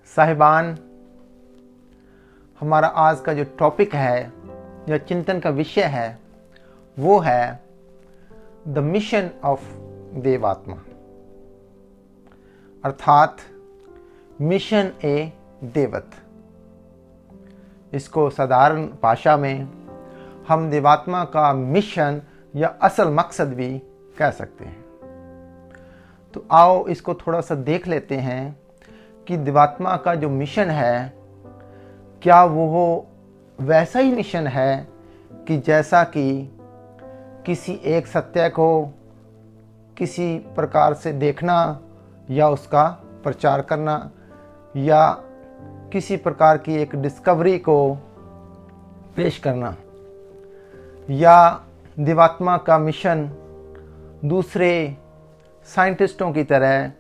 साहिबान, हमारा आज का जो टॉपिक है या चिंतन का विषय है वो है द मिशन ऑफ देवात्मा, अर्थात मिशन ए देवत। इसको साधारण भाषा में हम देवात्मा का मिशन या असल मकसद भी कह सकते हैं। तो आओ इसको थोड़ा सा देख लेते हैं कि देवात्मा का जो मिशन है, क्या वो वैसा ही मिशन है कि जैसा कि किसी एक सत्य को किसी प्रकार से देखना या उसका प्रचार करना, या किसी प्रकार की एक डिस्कवरी को पेश करना, या देवात्मा का मिशन दूसरे साइंटिस्टों की तरह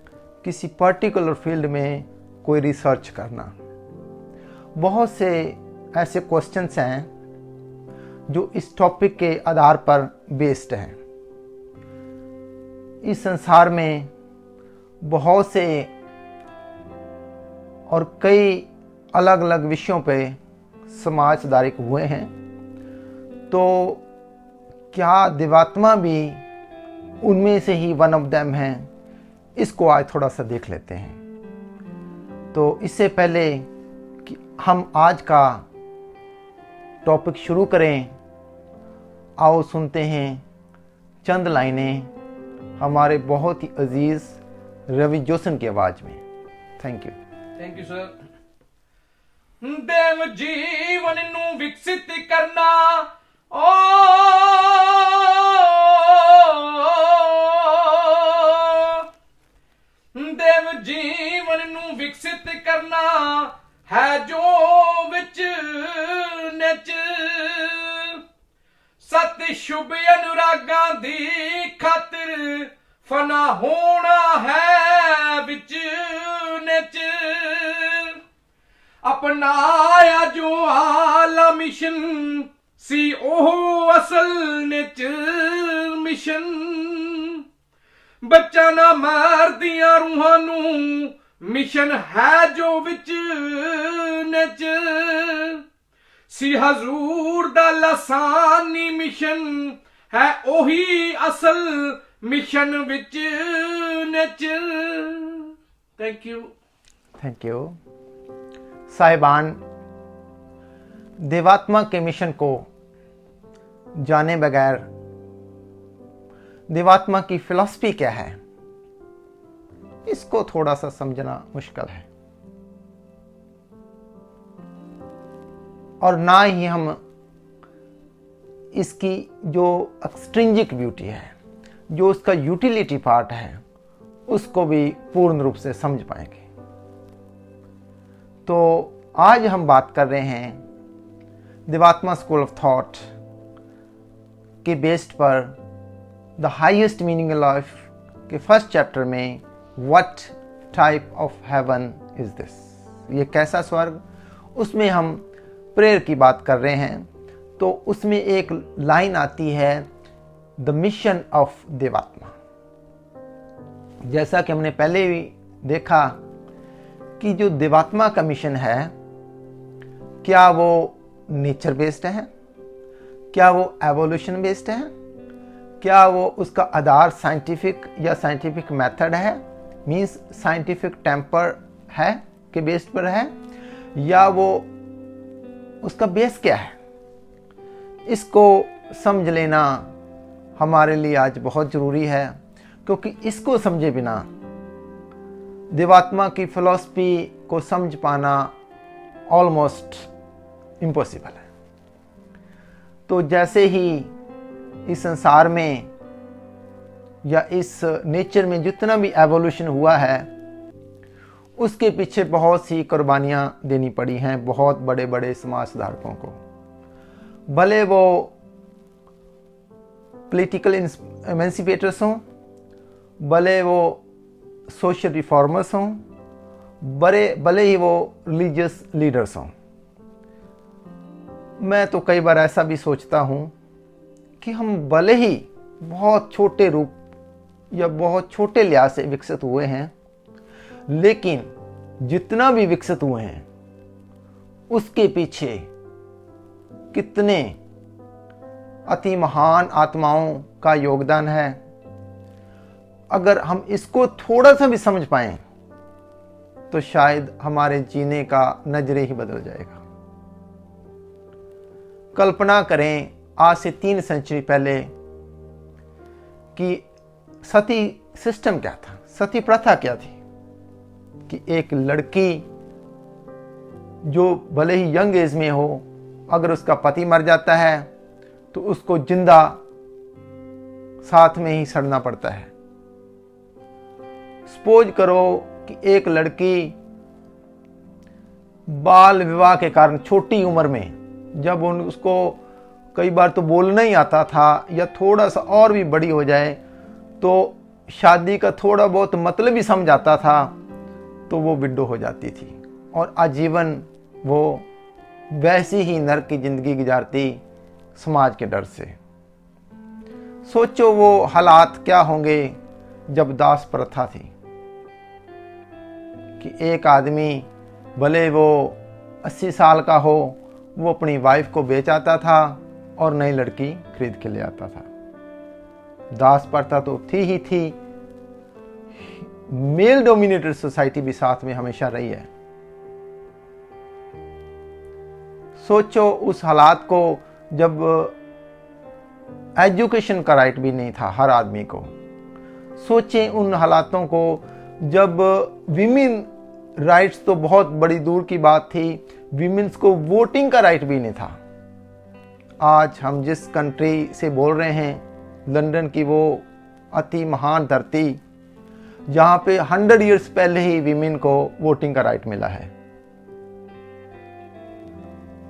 किसी पर्टिकुलर फील्ड में कोई रिसर्च करना। बहुत से ऐसे क्वेश्चंस हैं जो इस टॉपिक के आधार पर बेस्ड हैं। इस संसार में बहुत से और कई अलग अलग विषयों पे समाज सुधारक हुए हैं, तो क्या देवात्मा भी उनमें से ही वन ऑफ देम है? इसको आज थोड़ा सा देख लेते हैं। तो इससे पहले कि हम आज का टॉपिक शुरू करें, आओ सुनते हैं चंद लाइनें हमारे बहुत ही अजीज रवि जोसन की आवाज में। Thank you sir. देव जीवन ਨੂੰ ਵਿਕਸਿਤ ਕਰਨਾ, ਦੇਵ ਜੀਵਨ ਨੂੰ ਵਿਕਸਿਤ ਕਰਨਾ ਹੈ ਜੋ ਵਿੱਚ ਨਿਚ ਸਤ ਸ਼ੁਭ ਅਨੁਰਾਗਾਂ ਦੀ ਖਾਤਰ ਫਨਾ ਹੋਣਾ ਹੈ ਵਿੱਚ ਨਿਚ अपनाया जो आला मिशन सी ओह असल निच मिशन बच्चा ना मार दिया रूहां नू मिशन है जो विच निच सी हजूर दा लसानी मिशन है ओही असल मिशन विच निच। थैंक यू साहिबान, देवात्मा के मिशन को जाने बगैर देवात्मा की फिलॉसफी क्या है, इसको थोड़ा सा समझना मुश्किल है। और ना ही हम इसकी जो एक्सट्रिंजिक ब्यूटी है, जो उसका यूटिलिटी पार्ट है, उसको भी पूर्ण रूप से समझ पाएंगे। तो आज हम बात कर रहे हैं देवात्मा स्कूल ऑफ थॉट के बेस्ड पर the highest meaning in life के फर्स्ट चैप्टर में what type of heaven is this, ये कैसा स्वर्ग, उसमें हम प्रेयर की बात कर रहे हैं। तो उसमें एक लाइन आती है द मिशन ऑफ देवात्मा। जैसा कि हमने पहले भी देखा कि जो देवात्मा का मिशन है, क्या वो नेचर बेस्ड है, क्या वो एवोल्यूशन बेस्ड है, क्या वो उसका आधार साइंटिफिक या साइंटिफिक मेथड है, मींस साइंटिफिक टेम्पर है के बेस्ड पर है, या वो उसका बेस क्या है, इसको समझ लेना हमारे लिए आज बहुत ज़रूरी है। क्योंकि इसको समझे बिना देवात्मा की फिलॉसफी को समझ पाना ऑलमोस्ट इम्पॉसिबल है। तो जैसे ही इस संसार में या इस नेचर में जितना भी एवोल्यूशन हुआ है, उसके पीछे बहुत सी कुर्बानियाँ देनी पड़ी हैं बहुत बड़े बड़े समाज सुधारकों को। भले वो पॉलिटिकल एमेंसिपेटर्स हों, भले वो सोशल रिफॉर्मर्स हों, भले ही वो रिलीजियस लीडर्स हों। मैं तो कई बार ऐसा भी सोचता हूँ कि हम भले ही बहुत छोटे रूप या बहुत छोटे लिहाज से विकसित हुए हैं, लेकिन जितना भी विकसित हुए हैं उसके पीछे कितने अति महान आत्माओं का योगदान है। अगर हम इसको थोड़ा सा भी समझ पाएं तो शायद हमारे जीने का नजरिया ही बदल जाएगा। कल्पना करें आज से 3 सेंचुरी पहले कि सती सिस्टम क्या था, सती प्रथा क्या थी, कि एक लड़की जो भले ही यंग एज में हो, अगर उसका पति मर जाता है तो उसको जिंदा साथ में ही सड़ना पड़ता है। सपोज करो कि एक लड़की बाल विवाह के कारण छोटी उम्र में, जब उसको कई बार तो बोलना ही आता था या थोड़ा सा और भी बड़ी हो जाए तो शादी का थोड़ा बहुत मतलब ही समझ आता था, तो वो विडो हो जाती थी और आजीवन वो वैसी ही नरक की जिंदगी गुजारती समाज के डर से। सोचो वो हालात क्या होंगे जब दास प्रथा थी, कि एक आदमी भले वो 80 साल का हो, वो अपनी वाइफ को बेच आता था और नई लड़की खरीद के ले आता था। दास प्रथा तो थी ही थी। मेल डोमिनेटेड सोसाइटी भी साथ में हमेशा रही है। सोचो उस हालात को जब एजुकेशन का राइट भी नहीं था हर आदमी को। सोचें उन हालातों को जब विमेन राइट्स तो बहुत बड़ी दूर की बात थी, विमेन्स को वोटिंग का राइट भी नहीं था। आज हम जिस कंट्री से बोल रहे हैं, लंदन की वो अति महान धरती जहां पे 100 इयर्स पहले ही विमेन को वोटिंग का राइट मिला है,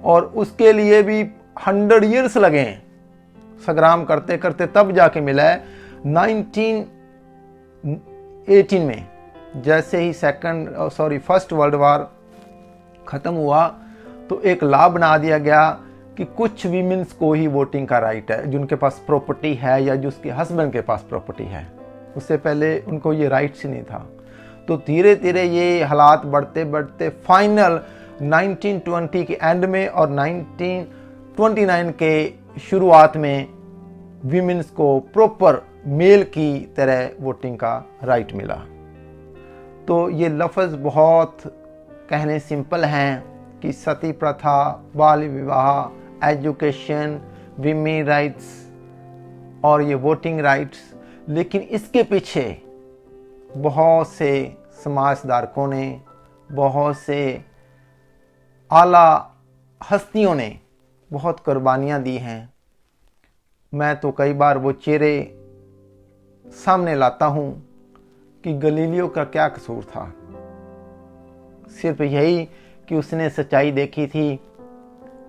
और उसके लिए भी 100 इयर्स लगे हैं संग्राम करते करते, तब जाके मिला है। 1918 में जैसे ही फर्स्ट वर्ल्ड वार खत्म हुआ तो एक लॉ बना दिया गया कि कुछ वीमेंस को ही वोटिंग का राइट है, जिनके पास प्रॉपर्टी है या जिसके हस्बैंड के पास प्रॉपर्टी है। उससे पहले उनको ये राइट्स ही नहीं था। तो धीरे धीरे ये हालात बढ़ते बढ़ते फाइनल 1920 के एंड में और 1929 के शुरुआत में वीमेंस को प्रॉपर मेल की तरह वोटिंग का राइट मिला। तो ये लफ्ज़ बहुत कहने सिंपल हैं कि सती प्रथा, बाल विवाह, एजुकेशन, विमेन राइट्स और ये वोटिंग राइट्स, लेकिन इसके पीछे बहुत से समाज सुधारकों ने, बहुत से आला हस्तियों ने बहुत कुर्बानियाँ दी हैं। मैं तो कई बार वो चेहरे सामने लाता हूँ कि गलीलियो का क्या कसूर था। सिर्फ यही कि उसने सच्चाई देखी थी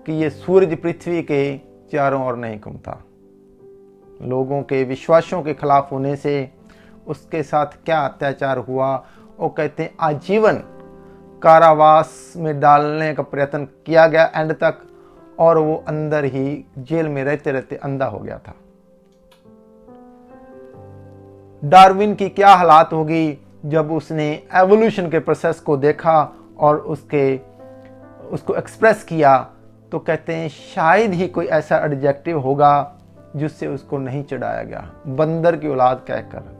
कि ये सूरज पृथ्वी के चारों ओर नहीं घूमता। लोगों के विश्वासों के खिलाफ होने से उसके साथ क्या अत्याचार हुआ, वो कहते हैं आजीवन कारावास में डालने का प्रयत्न किया गया एंड तक, और वो अंदर ही जेल में रहते रहते अंधा हो गया था। डार्विन की क्या हालात होगी जब उसने एवोल्यूशन के प्रोसेस को देखा और उसको एक्सप्रेस किया, तो कहते हैं शायद ही कोई ऐसा एडजेक्टिव होगा जिससे उसको नहीं चढ़ाया गया, बंदर की औलाद कहकर।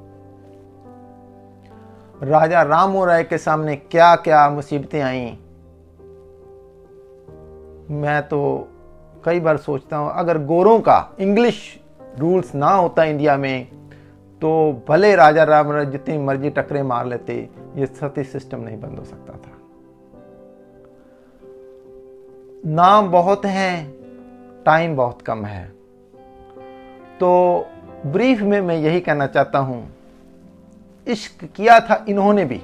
राजा राम मोहन राय के सामने क्या क्या मुसीबतें आईं। मैं तो कई बार सोचता हूं अगर गोरों का इंग्लिश रूल्स ना होता इंडिया में तो भले राजा राम मोहन राय जितनी मर्जी टकरे मार लेते, ये सती सिस्टम नहीं बंद हो सकता था। नाम बहुत हैं, टाइम बहुत कम है, तो ब्रीफ में मैं यही कहना चाहता हूं, इश्क किया था इन्होंने भी,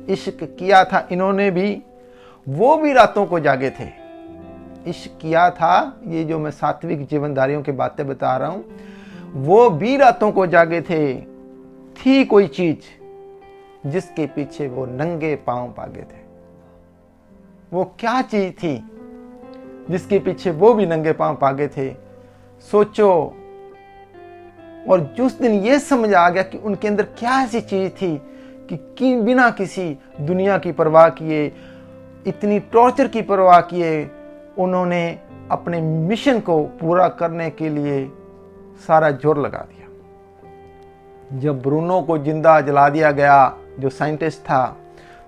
इश्क किया था इन्होंने भी, वो भी रातों को जागे थे। इश्क किया था, ये जो मैं सात्विक जीवनधारियों की बातें बता रहा हूं, वो भी रातों को जागे थे। थी कोई चीज जिसके पीछे वो नंगे पांव भागे थे। वो क्या चीज थी जिसके पीछे वो भी नंगे पांव भागे थे, सोचो। और जिस दिन ये समझ आ गया कि उनके अंदर क्या ऐसी चीज थी कि बिना किसी दुनिया की परवाह किए, इतनी टॉर्चर की परवाह किए, उन्होंने अपने मिशन को पूरा करने के लिए सारा जोर लगा दिया। जब ब्रूनो को जिंदा जला दिया गया, जो साइंटिस्ट था,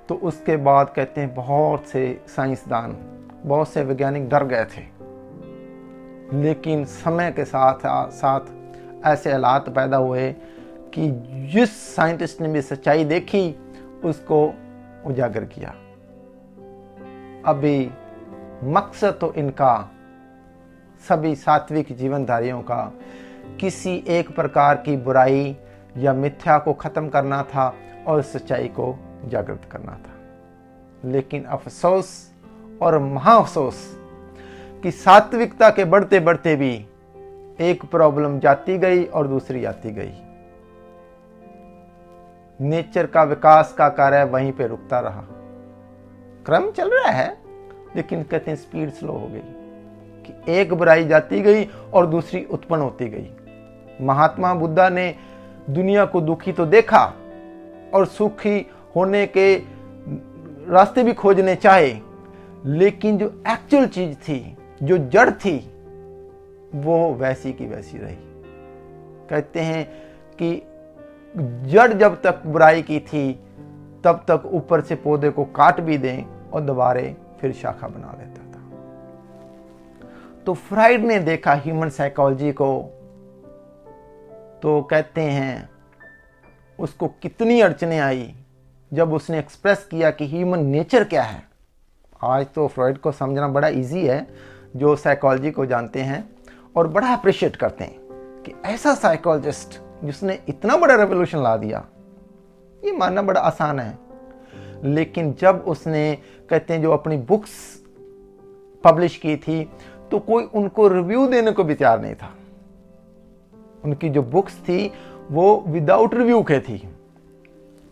तो उसके बाद कहते हैं बहुत से साइंसदान, बहुत से वैज्ञानिक डर गए थे। लेकिन समय के साथ साथ ऐसे हालात पैदा हुए कि जिस साइंटिस्ट ने भी सच्चाई देखी उसको उजागर किया। अभी मकसद तो इनका, सभी सात्विक जीवनधारियों का, किसी एक प्रकार की बुराई या मिथ्या को खत्म करना था और सच्चाई को जागृत करना था। लेकिन अफसोस और महाअफसोस कि सात्विकता के बढ़ते बढ़ते भी एक प्रॉब्लम जाती गई और दूसरी आती गई। नेचर का विकास का कार्य वहीं पे रुकता रहा। क्रम चल रहा है, लेकिन कहते हैं स्पीड स्लो हो गई कि एक बुराई जाती गई और दूसरी उत्पन्न होती गई। महात्मा बुद्धा ने दुनिया को दुखी तो देखा और सुखी होने के रास्ते भी खोजने चाहे, लेकिन जो एक्चुअल चीज थी, जो जड़ थी, वो वैसी की वैसी रही। कहते हैं कि जड़ जब तक बुराई की थी तब तक ऊपर से पौधे को काट भी दें और दोबारा फिर शाखा बना लेता था। तो फ्राइड ने देखा ह्यूमन साइकोलॉजी को, तो कहते हैं उसको कितनी अड़चने आई जब उसने एक्सप्रेस किया कि ह्यूमन नेचर क्या है। आज तो फ्राइड को समझना बड़ा इजी है, जो साइकोलॉजी को जानते हैं और बड़ा अप्रिशिएट करते हैं कि ऐसा साइकोलॉजिस्ट जिसने इतना बड़ा रेवोल्यूशन ला दिया, ये मानना बड़ा आसान है। लेकिन जब उसने, कहते हैं, जो अपनी बुक्स पब्लिश की थी, तो कोई उनको रिव्यू देने को भी तैयार नहीं था। उनकी जो बुक्स थी वो विदाउट रिव्यू के थी।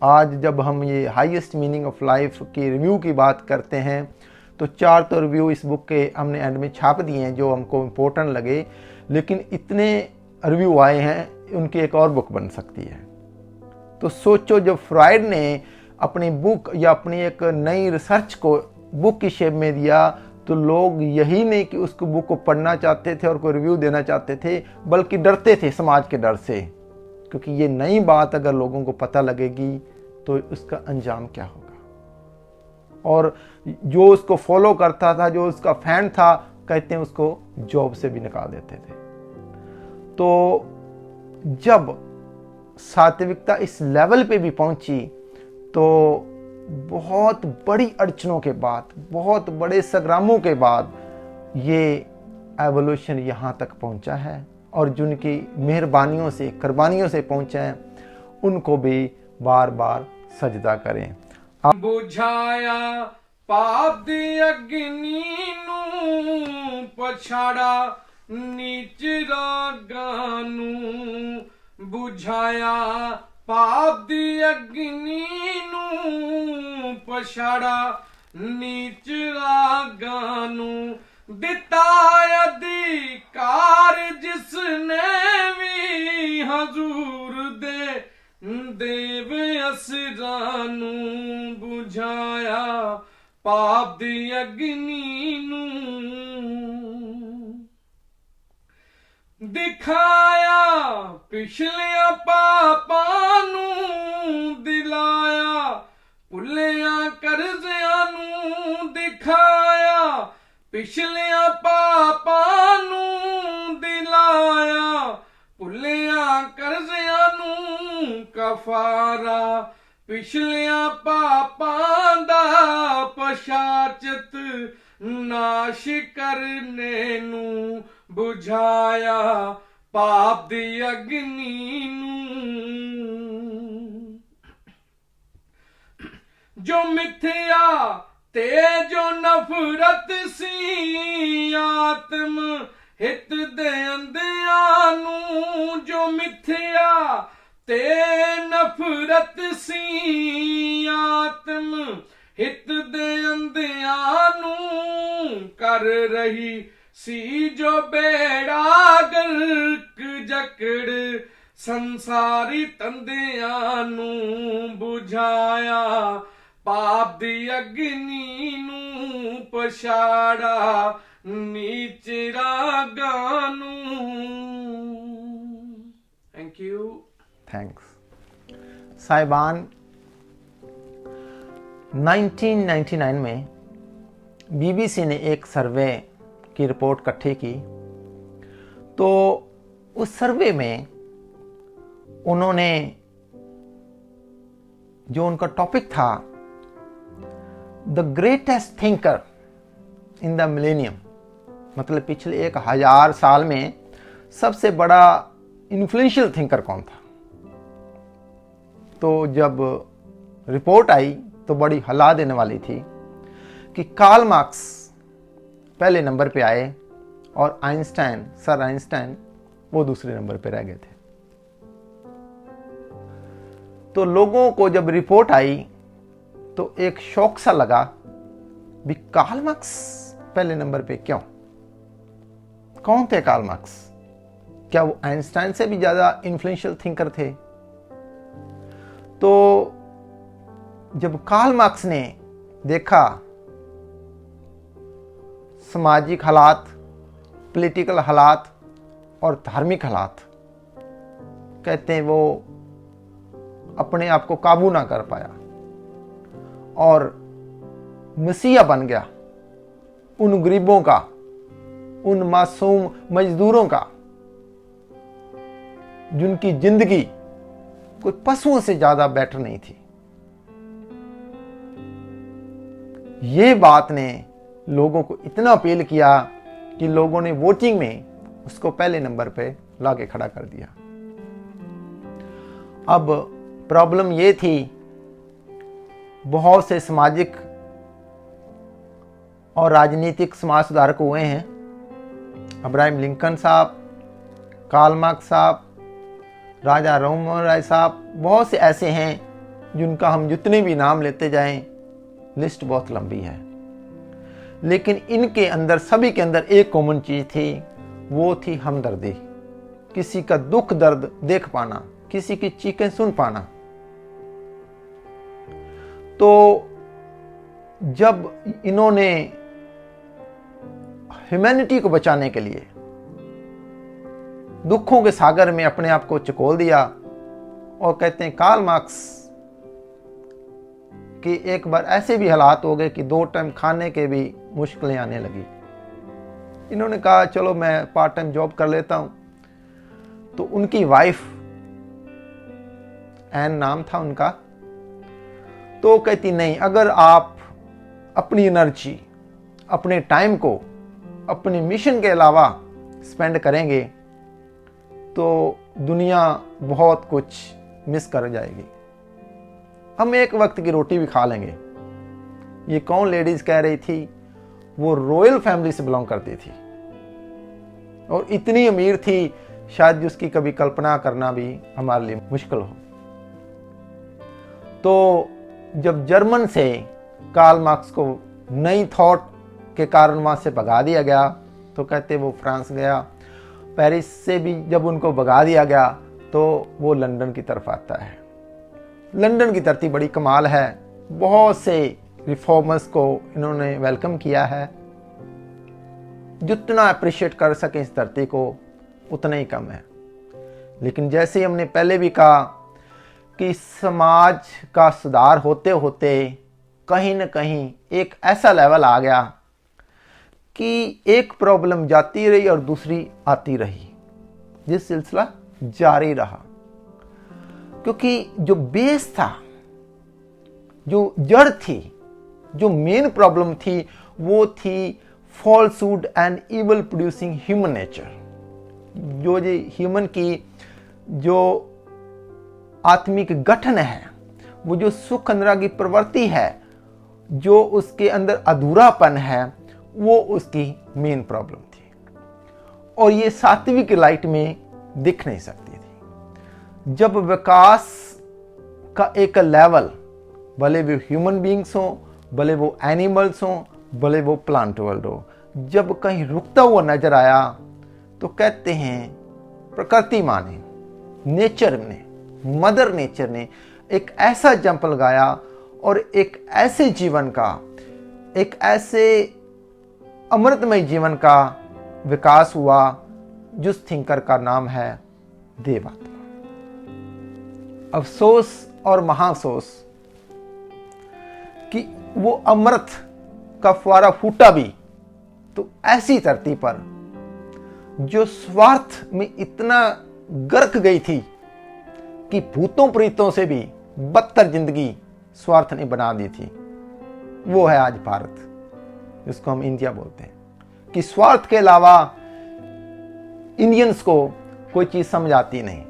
आज जब हम ये हाईएस्ट मीनिंग ऑफ लाइफ की रिव्यू की बात करते हैं, तो 4 तो रिव्यू इस बुक के हमने एंड में छाप दिए हैं जो हमको इम्पोर्टेंट लगे, लेकिन इतने रिव्यू आए हैं, उनकी एक और बुक बन सकती है। तो सोचो, जब फ्राइड ने अपनी बुक या अपनी एक नई रिसर्च को बुक की शेप में दिया, तो लोग यही नहीं कि उसको बुक को पढ़ना चाहते थे और कोई रिव्यू देना चाहते थे, बल्कि डरते थे समाज के डर से, क्योंकि ये नई बात अगर लोगों को पता लगेगी तो उसका अंजाम क्या होगा। और जो उसको फॉलो करता था, जो उसका फैन था, कहते हैं उसको जॉब से भी निकाल देते थे। तो जब सात्विकता इस लेवल पे भी पहुंची, तो बहुत बड़ी अड़चनों के बाद, बहुत बड़े संग्रामों के बाद ये एवोल्यूशन यहाँ तक पहुंचा है। और जिनकी मेहरबानियों से, कुर्बानियों से पहुंचा है, उनको भी बार बार सजदा करें। बुझाया पाप दी अग्नि नूं, पछाड़ा नीच रागां नूं। बुझाया पाप दी अग्नि नूं, पछाड़ा नीच रागां नूं। दिता अधिकार जिसने भी हजूर दे देव असरां नूं। बुझाया पाप दी अग्नि नूं, दिखाया पिछलियां पापां नूं। दिलाया भुलियां करज़ियां नूं। दिखाया पिछलियां पापां नूं। दिलाया भुलियां करज़ियां नूं। कफारा पिछलियां पापां दा, पछाचत नाश करने नूं। बुझाया पाप दी अग्नि नूं। जो मिथ्या ते जो नफरत सी, आत्म हित दे अंधियां नूं। जो मिथ्या ते नफरत सी, आत्म हित दे अंधियां नूं। कर रही सी जो बेड़ा गर्क, जकड़ ਸੰਸਾਰੀ ਤੰਦਿਆਂ ਨੂੰ ਬੁਝਾਇਆ, ਪਾਪ ਦੀ ਅਗਨੀ ਨੂੰ ਪਛਾੜਾ, ਨੀਚ ਰਾਗਾਂ ਨੂੰ। Thank you. थैंक्स। साहिबान, 1999 में बीबीसी ने एक सर्वे की रिपोर्ट इकट्ठी की। तो उस सर्वे में उन्होंने जो उनका टॉपिक था, the greatest thinker in the millennium, मतलब पिछले 1000 साल में सबसे बड़ा इन्फ्लुएंशियल थिंकर कौन था। तो जब रिपोर्ट आई तो बड़ी हिला देने वाली थी कि कार्ल मार्क्स पहले नंबर पे आए और आइंस्टाइन, सर आइंस्टाइन, वो दूसरे नंबर पे रह गए थे। तो लोगों को जब रिपोर्ट आई तो एक शौक सा लगा भी कार्ल मार्क्स पहले नंबर पे क्यों? कौन थे कार्ल मार्क्स? क्या वो आइंस्टाइन से भी ज्यादा इन्फ्लुएंशियल थिंकर थे? तो जब कार्ल मार्क्स ने देखा सामाजिक हालात, पॉलिटिकल हालात और धार्मिक हालात, कहते हैं वो अपने आप को काबू ना कर पाया और मसीहा बन गया उन गरीबों का, उन मासूम मजदूरों का जिनकी जिंदगी कोई पशुओं से ज्यादा बेटर नहीं थी। ये बात ने लोगों को इतना अपील किया कि लोगों ने वोटिंग में उसको पहले नंबर पे लाके खड़ा कर दिया। अब प्रॉब्लम ये थी, बहुत से सामाजिक और राजनीतिक समाज सुधारक हुए हैं, अब्राहम लिंकन साहब, कार्ल मार्क्स साहब, राजा राममोहन राय साहब, बहुत से ऐसे हैं जिनका हम जितने भी नाम लेते जाएं लिस्ट बहुत लंबी है। लेकिन इनके अंदर, सभी के अंदर एक कॉमन चीज थी, वो थी हमदर्दी, किसी का दुख दर्द देख पाना, किसी की चीखें सुन पाना। तो जब इन्होंने ह्यूमैनिटी को बचाने के लिए दुखों के सागर में अपने आप को चकोल दिया, और कहते हैं कार्ल मार्क्स कि एक बार ऐसे भी हालात हो गए कि 2 टाइम खाने के भी मुश्किलें आने लगी। इन्होंने कहा चलो मैं पार्ट टाइम जॉब कर लेता हूं। तो उनकी वाइफ, एन नाम था उनका, तो कहती नहीं, अगर आप अपनी एनर्जी, अपने टाइम को अपने मिशन के अलावा स्पेंड करेंगे तो दुनिया बहुत कुछ मिस कर जाएगी। हम एक वक्त की रोटी भी खा लेंगे। ये कौन लेडीज कह रही थी? वो रॉयल फैमिली से बिलोंग करती थी और इतनी अमीर थी शायद उसकी कभी कल्पना करना भी हमारे लिए मुश्किल हो। तो जब जर्मन से कार्ल मार्क्स को नई थॉट के कारण वहां से भगा दिया गया, तो कहते वो फ्रांस गया। पेरिस से भी जब उनको भगा दिया गया तो वो लंदन की तरफ आता है। लंदन की धरती बड़ी कमाल है, बहुत से रिफॉर्मर्स को इन्होंने वेलकम किया है। जितना अप्रिशिएट कर सके इस धरती को उतना ही कम है। लेकिन जैसे ही हमने पहले भी कहा कि समाज का सुधार होते होते कहीं न कहीं एक ऐसा लेवल आ गया कि एक प्रॉब्लम जाती रही और दूसरी आती रही, जिस सिलसिला जारी रहा। क्योंकि जो बेस था, जो जड़ थी, जो मेन प्रॉब्लम थी, वो थी falsehood and evil producing human nature. जो ये ह्यूमन की जो आत्मिक गठन है, वो जो सुख अनुरागी प्रवृत्ति है, जो उसके अंदर अधूरापन है, वो उसकी मेन प्रॉब्लम थी और ये सात्विक लाइट में दिख नहीं सकती थी। जब विकास का एक लेवल, भले वो ह्यूमन बीइंग्स हो, भले वो एनिमल्स हो, भले वो प्लांट वर्ल्ड हो, जब कहीं रुकता हुआ नजर आया तो कहते हैं प्रकृति माँ ने नेचर ने, मदर नेचर ने एक ऐसा जंप लगाया और एक ऐसे जीवन का, एक ऐसे अमृतमय जीवन का विकास हुआ जिस थिंकर का नाम है देवात्मा। अफसोस और महाअफसोस कि वो अमृत का फुवारा फूटा भी तो ऐसी धरती पर जो स्वार्थ में इतना गर्क गई थी कि भूतों प्रीतों से भी बदतर जिंदगी स्वार्थ ने बना दी थी। वो है आज भारत, जिसको हम इंडिया बोलते हैं, कि स्वार्थ के अलावा इंडियंस को कोई चीज समझ आती नहीं।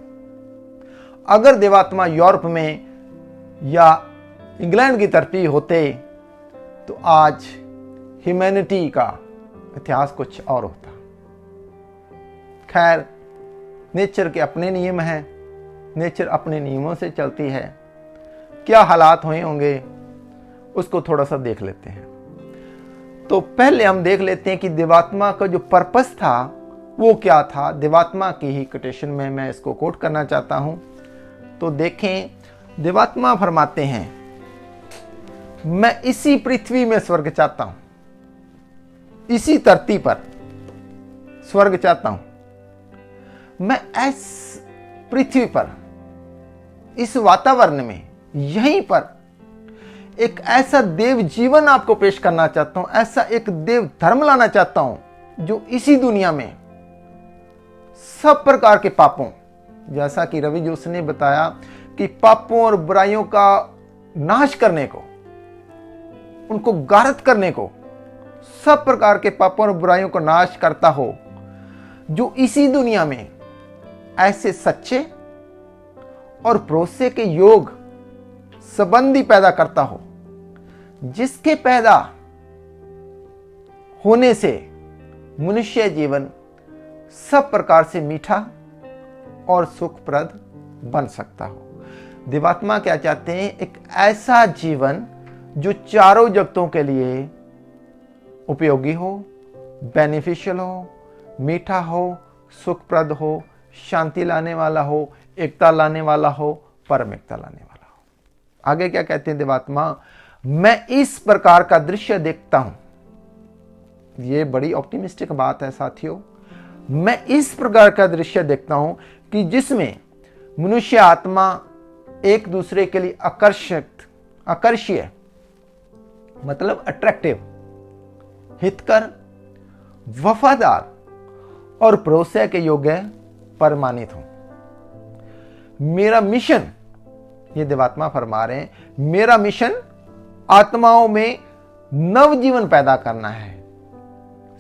अगर देवात्मा यूरोप में या इंग्लैंड की धरती होते तो आज ह्यूमैनिटी का इतिहास कुछ और होता। खैर, नेचर के अपने नियम हैं, नेचर अपने नियमों से चलती है। क्या हालात हुए होंगे उसको थोड़ा सा देख लेते हैं। तो पहले हम देख लेते हैं कि देवात्मा का जो पर्पस था वो क्या था। देवात्मा की ही कोटेशन में मैं इसको कोट करना चाहता हूं। तो देखें, देवात्मा फरमाते हैं, मैं इसी पृथ्वी में स्वर्ग चाहता हूं, इसी धरती पर स्वर्ग चाहता हूं। मैं इस पृथ्वी पर, इस वातावरण में, यहीं पर एक ऐसा देव जीवन आपको पेश करना चाहता हूं, ऐसा एक देव धर्म लाना चाहता हूं जो इसी दुनिया में सब प्रकार के पापों, जैसा कि रवि जोशी ने बताया कि पापों और बुराइयों का नाश करने को, उनको गारत करने को, सब प्रकार के पापों और बुराइयों को नाश करता हो, जो इसी दुनिया में ऐसे सच्चे और भरोसे के योग संबंधी पैदा करता हो, जिसके पैदा होने से मनुष्य जीवन सब प्रकार से मीठा और सुखप्रद बन सकता हो। देवात्मा क्या चाहते हैं? एक ऐसा जीवन जो चारों जगतों के लिए उपयोगी हो, बेनिफिशियल हो, मीठा हो, सुखप्रद हो, शांति लाने वाला हो, एकता लाने वाला हो, परम एकता लाने वाला हो। आगे क्या कहते हैं देवात्मा? मैं इस प्रकार का दृश्य देखता हूं। यह बड़ी ऑप्टिमिस्टिक बात है साथियों। मैं इस प्रकार का दृश्य देखता हूं कि जिसमें मनुष्य आत्मा एक दूसरे के लिए आकर्षीय, मतलब अट्रैक्टिव, हितकर, वफादार और भरोसे के योग्य प्रमाणित हो। मेरा मिशन, ये देवात्मा फरमा रहे हैं, मेरा मिशन आत्माओं में नवजीवन पैदा करना है,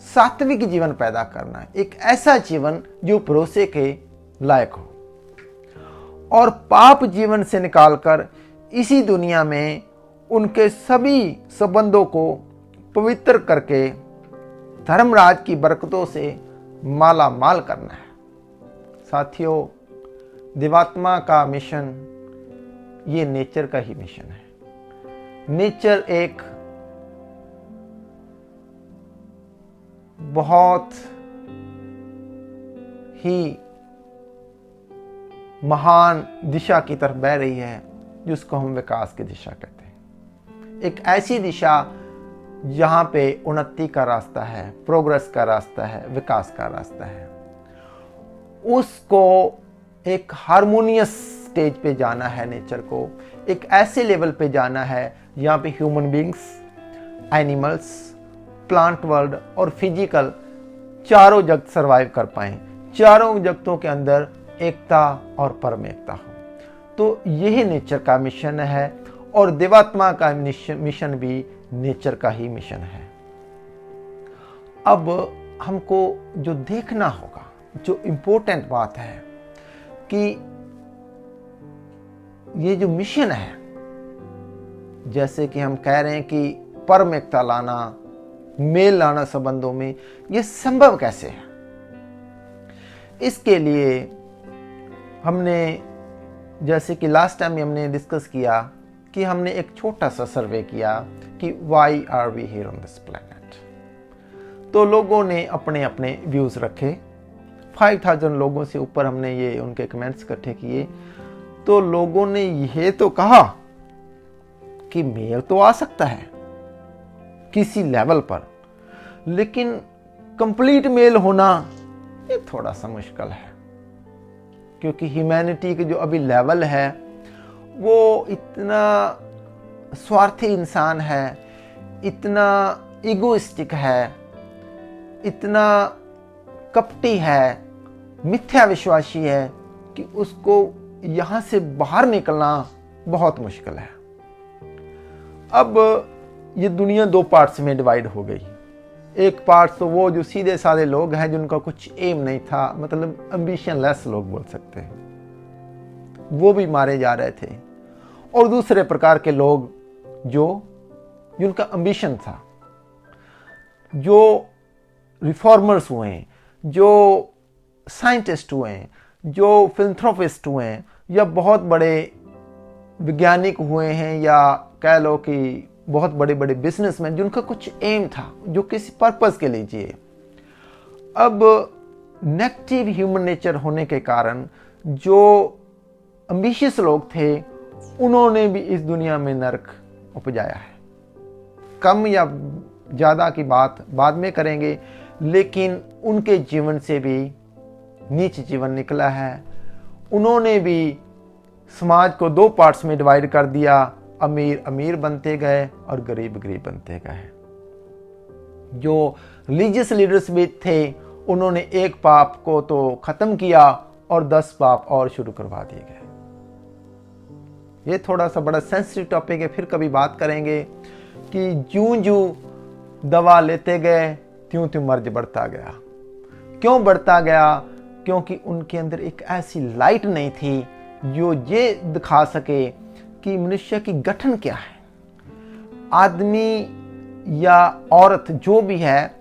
सात्विक जीवन पैदा करना है, एक ऐसा जीवन जो भरोसे के लायक हो, और पाप जीवन से निकालकर इसी दुनिया में उनके सभी संबंधों को पवित्र करके धर्मराज की बरकतों से माला माल करना है। साथियों, देवात्मा का मिशन ये नेचर का ही मिशन है। नेचर एक बहुत ही महान दिशा की तरफ बह रही है, जिसको हम विकास की दिशा कहते हैं। एक ऐसी दिशा जहां पे उन्नति का रास्ता है, प्रोग्रेस का रास्ता है, विकास का रास्ता है। उसको एक हार्मोनियस स्टेज पे जाना है। नेचर को एक ऐसे लेवल पे जाना है जहाँ पे human beings, animals, plant world और फिजिकल चारों जगत सरवाइव कर पाएं, चारों जगतों के अंदर एकता और परम एकता हो। तो यही नेचर का मिशन है, और देवात्मा का मिशन भी नेचर का ही मिशन है। अब हमको जो देखना होगा, जो इम्पोर्टेंट बात है कि ये जो मिशन है, जैसे कि हम कह रहे हैं कि परम एकता लाना, मेल लाना संबंधों में, ये संभव कैसे है? इसके लिए हमने, जैसे कि लास्ट टाइम हमने डिस्कस किया कि हमने एक छोटा सा सर्वे किया कि why are we here on this planet. तो लोगों ने अपने अपने व्यूज रखे 5000 लोगों से ऊपर हमने ये उनके कमेंट्स इकट्ठे किए, तो लोगों ने यह तो कहा कि मेल तो आ सकता है किसी लेवल पर, लेकिन कंप्लीट मेल होना ये थोड़ा सा मुश्किल है, क्योंकि ह्यूमैनिटी के जो अभी लेवल है वो इतना स्वार्थी इंसान है, इतना इगोइस्टिक है, इतना कपटी है, मिथ्या विश्वासी है कि उसको यहां से बाहर निकलना बहुत मुश्किल है। अब ये दुनिया 2 पार्ट्स में डिवाइड हो गई। एक पार्ट तो वो जो सीधे साधे लोग हैं जिनका कुछ एम नहीं था, मतलब एम्बिशन लेस लोग बोल सकते हैं, वो भी मारे जा रहे थे। और दूसरे प्रकार के लोग जिनका एम्बिशन था, जो रिफॉर्मर्स हुए, जो साइंटिस्ट हुए, जो फिलैंथ्रोपिस्ट हुए, या बहुत बड़े वैज्ञानिक हुए हैं, या कह लो कि बहुत बड़े बड़े बिजनेसमैन जिनका कुछ एम था, जो किसी पर्पस के लिए जिए। अब नेगेटिव ह्यूमन नेचर होने के कारण जो एम्बिशियस लोग थे उन्होंने भी इस दुनिया में नरक उपजाया है। कम या ज़्यादा की बात बाद में करेंगे, लेकिन उनके जीवन से भी नीच जीवन निकला है। उन्होंने भी समाज को 2 पार्ट्स में डिवाइड कर दिया, अमीर अमीर बनते गए और गरीब गरीब बनते गए। जो रिलीजियस लीडर्स भी थे उन्होंने एक पाप को तो खत्म किया और 10 पाप और शुरू करवा दिए गए। ये थोड़ा सा बड़ा सेंसिटिव टॉपिक है, फिर कभी बात करेंगे कि जूं जूं दवा लेते गए त्यों त्यों मर्ज बढ़ता गया। क्यों बढ़ता गया? क्योंकि उनके अंदर एक ऐसी लाइट नहीं थी जो ये दिखा सके कि मनुष्य की गठन क्या है, आदमी या औरत जो भी है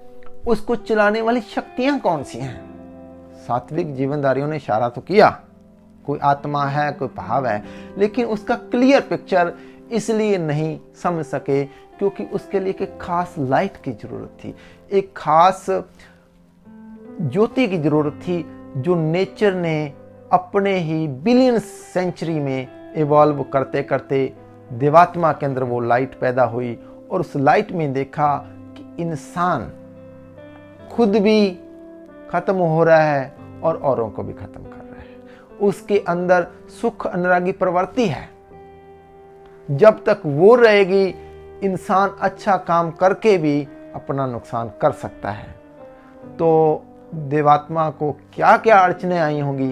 उसको चलाने वाली शक्तियां कौन सी हैं। सात्विक जीवनधारियों ने इशारा तो किया, कोई आत्मा है, कोई भाव है, लेकिन उसका क्लियर पिक्चर इसलिए नहीं समझ सके क्योंकि उसके लिए एक खास लाइट की जरूरत थी, एक खास ज्योति की जरूरत थी जो नेचर ने अपने ही बिलियन सेंचुरी में इवॉल्व करते करते देवात्मा के अंदर वो लाइट पैदा हुई। और उस लाइट में देखा कि इंसान खुद भी खत्म हो रहा है और औरों को भी खत्म कर रहा है। उसके अंदर सुख अनुरागी प्रवृत्ति है, जब तक वो रहेगी इंसान अच्छा काम करके भी अपना नुकसान कर सकता है। तो देवात्मा को क्या क्या अड़चने आई होंगी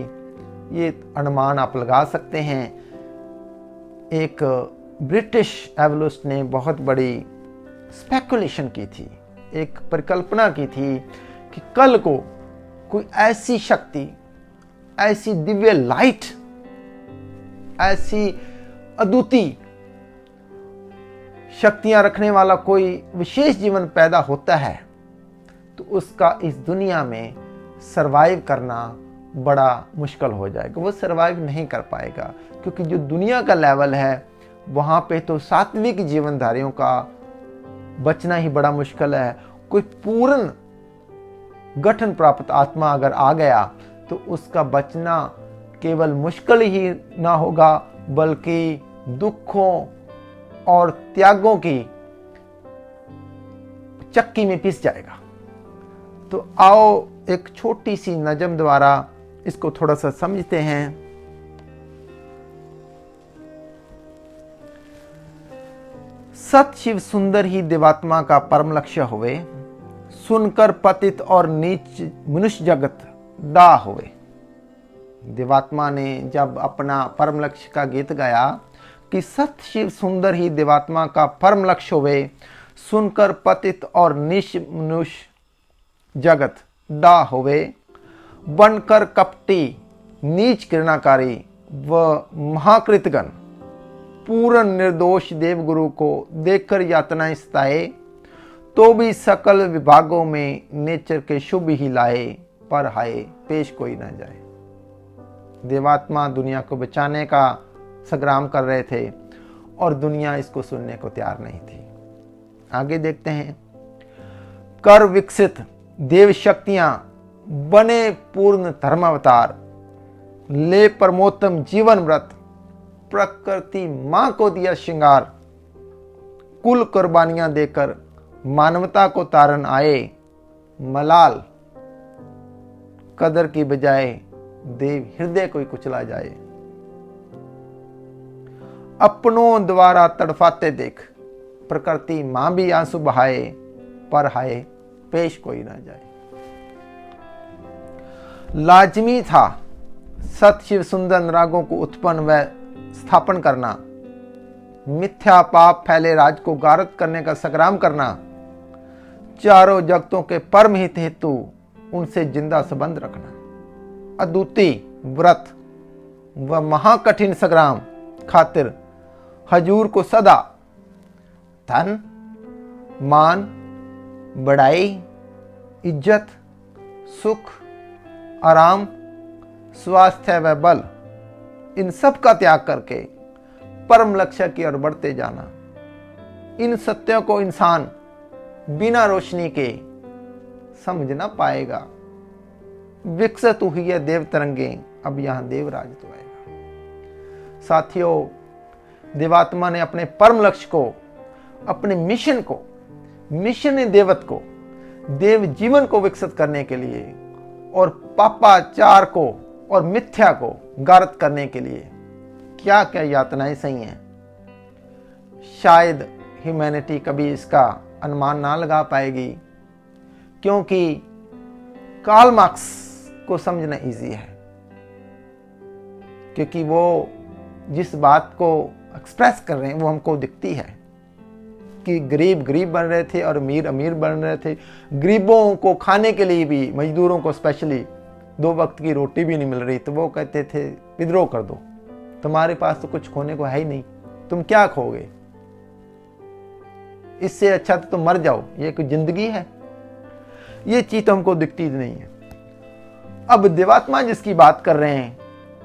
ये अनुमान आप लगा सकते हैं। एक ब्रिटिश एवोलूस्ट ने बहुत बड़ी स्पेकुलेशन की थी, एक परिकल्पना की थी कि कल को कोई ऐसी शक्ति, ऐसी दिव्य लाइट, ऐसी अद्वितीय शक्तियां रखने वाला कोई विशेष जीवन पैदा होता है तो उसका इस दुनिया में सरवाइव करना बड़ा मुश्किल हो जाएगा। वो सरवाइव नहीं कर पाएगा क्योंकि जो दुनिया का लेवल है वहाँ पे तो सात्विक जीवनधारियों का बचना ही बड़ा मुश्किल है। कोई पूर्ण गठन प्राप्त आत्मा अगर आ गया तो उसका बचना केवल मुश्किल ही ना होगा बल्कि दुखों और त्यागों की चक्की में पिस जाएगा। तो आओ एक छोटी सी नज़म द्वारा इसको थोड़ा सा समझते हैं। सत शिव सुंदर ही देवात्मा का परम लक्ष्य हुए, सुनकर पतित और नीच मनुष्य जगत डा हुए। देवात्मा ने जब अपना परम लक्ष्य का गीत गाया कि सत शिव सुंदर ही देवात्मा का परम लक्ष्य हुए, सुनकर पतित और नीच मनुष्य जगत डा होवे, बनकर कपटी नीच घृणाकारी व महाकृतगण पूर्ण निर्दोष देवगुरु को देखकर यातनाएं सताए, तो भी सकल विभागों में नेचर के शुभ ही लाए, पर हाय पेश कोई न जाए। देवात्मा दुनिया को बचाने का संग्राम कर रहे थे और दुनिया इसको सुनने को तैयार नहीं थी। आगे देखते हैं। कर विकसित देव शक्तियां बने पूर्ण धर्मावतार, ले परमोत्तम जीवन व्रत, प्रकृति मां को दिया श्रृंगार, कुल कुर्बानियां देकर मानवता को तारन आए, मलाल कदर की बजाय देव हृदय कोई कुचला जाए। अपनों द्वारा तड़फाते देख, प्रकृति मां भी आंसू बहाए, पर हाय पेश कोई ना जाए। लाजमी था सत शिव सुंदर रागों को उत्पन्न व स्थापन करना, मिथ्या पाप फैले राज को गारत करने का संग्राम करना, चारों जगतों के परम हित हेतु उनसे जिंदा संबंध रखना। अद्वितीय व्रत व महाकठिन संग्राम खातिर हजूर को सदा धन, मान, बड़ाई, इज्जत, सुख, आराम, स्वास्थ्य व बल, इन सब का त्याग करके परम लक्ष्य की ओर बढ़ते जाना। इन सत्यों को इंसान बिना रोशनी के समझ ना पाएगा। विकसित हुई है देव तरंगे, अब यहां देवराज तो आएगा। साथियों, देवात्मा ने अपने परम लक्ष्य को, अपने मिशन को, मिशन देवत को, देव जीवन को विकसित करने के लिए और पापाचार को और मिथ्या को गारत करने के लिए क्या क्या यातनाएं सही हैं, शायद ह्यूमैनिटी कभी इसका अनुमान ना लगा पाएगी, क्योंकि कार्ल मार्क्स को समझना इजी है, क्योंकि वो जिस बात को एक्सप्रेस कर रहे हैं वो हमको दिखती है कि गरीब गरीब बन रहे थे और अमीर अमीर बन रहे थे। गरीबों को खाने के लिए भी, मजदूरों को स्पेशली 2 वक्त की रोटी भी नहीं मिल रही, तो वो कहते थे विद्रोह कर दो, तुम्हारे पास तो कुछ खोने को है ही नहीं, तुम क्या खोगे, इससे अच्छा तो तुम मर जाओ, ये कोई जिंदगी है। ये चीज तो हमको दिखती नहीं है। अब देवात्मा जिसकी बात कर रहे हैं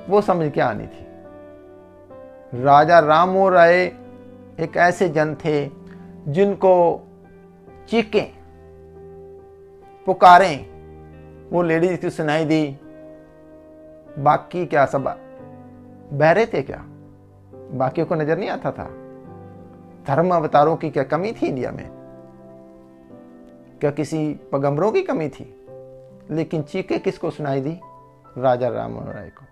वो समझ क्या आनी थी। राजा राम मोहन राय एक ऐसे जन थे जिनको चीखें पुकारें वो लेडीज की सुनाई दी, बाकी क्या सब बहरे थे क्या, बाकियों को नजर नहीं आता था। धर्म अवतारों की क्या कमी थी इंडिया में, क्या किसी पैगंबरों की कमी थी? लेकिन चीखें किसको सुनाई दी? राजा राम मोहन राय को।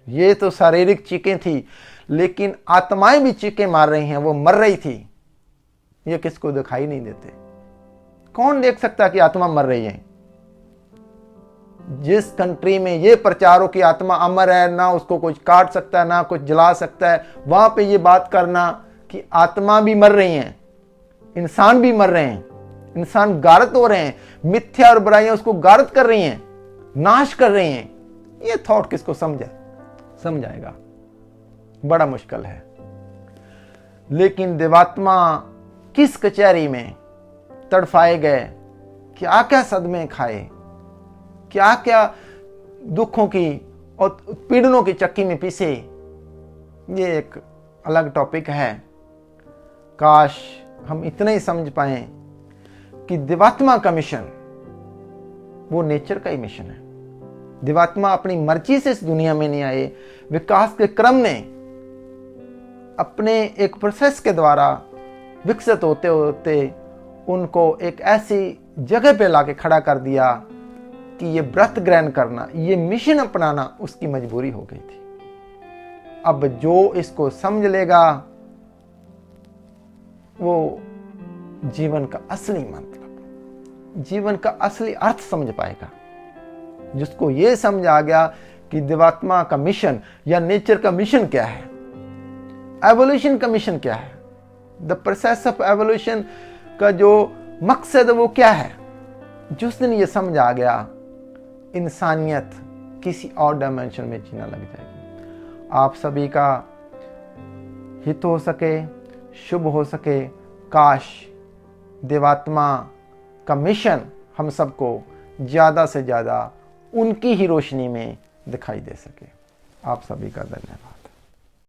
ये तो शारीरिक चीखें थी, लेकिन आत्माएं भी चीखें मार रही हैं, वो मर रही थी, ये किसको दिखाई नहीं देते। कौन देख सकता कि आत्मा मर रही है? जिस कंट्री में ये प्रचार हो कि आत्मा अमर है, ना उसको कुछ काट सकता है ना कुछ जला सकता है, वहां पे ये बात करना कि आत्मा भी मर रही है, इंसान भी मर रहे हैं, इंसान गारत हो रहे हैं, मिथ्या और बुराइयां उसको गारत कर रही हैं, नाश कर रही हैं, ये थॉट किसको समझाएगा? बड़ा मुश्किल है। लेकिन देवात्मा किस कचहरी में तड़फाए गए, क्या क्या सदमे खाए, क्या क्या दुखों की और पीड़नों की चक्की में पीसे, ये एक अलग टॉपिक है। काश हम इतना ही समझ पाए कि देवात्मा का मिशन वो नेचर का ही मिशन है। देवात्मा अपनी मर्जी से इस दुनिया में नहीं आए, विकास के क्रम ने अपने एक प्रोसेस के द्वारा विकसित होते होते उनको एक ऐसी जगह पे लाके खड़ा कर दिया कि ये व्रत ग्रहण करना, ये मिशन अपनाना उसकी मजबूरी हो गई थी। अब जो इसको समझ लेगा वो जीवन का असली मतलब, जीवन का असली अर्थ समझ पाएगा। जिसको ये समझ आ गया कि देवात्मा का मिशन या नेचर का मिशन क्या है, एवोल्यूशन का मिशन क्या है, द प्रोसेस ऑफ एवोल्यूशन का जो मकसद वो क्या है, जिस दिन ये समझ आ गया, इंसानियत किसी और डायमेंशन में जीना लग जाएगी। आप सभी का हित हो सके, शुभ हो सके। काश देवात्मा का मिशन हम सबको ज़्यादा से ज़्यादा उनकी ही रोशनी में दिखाई दे सके। आप सभी का धन्यवाद।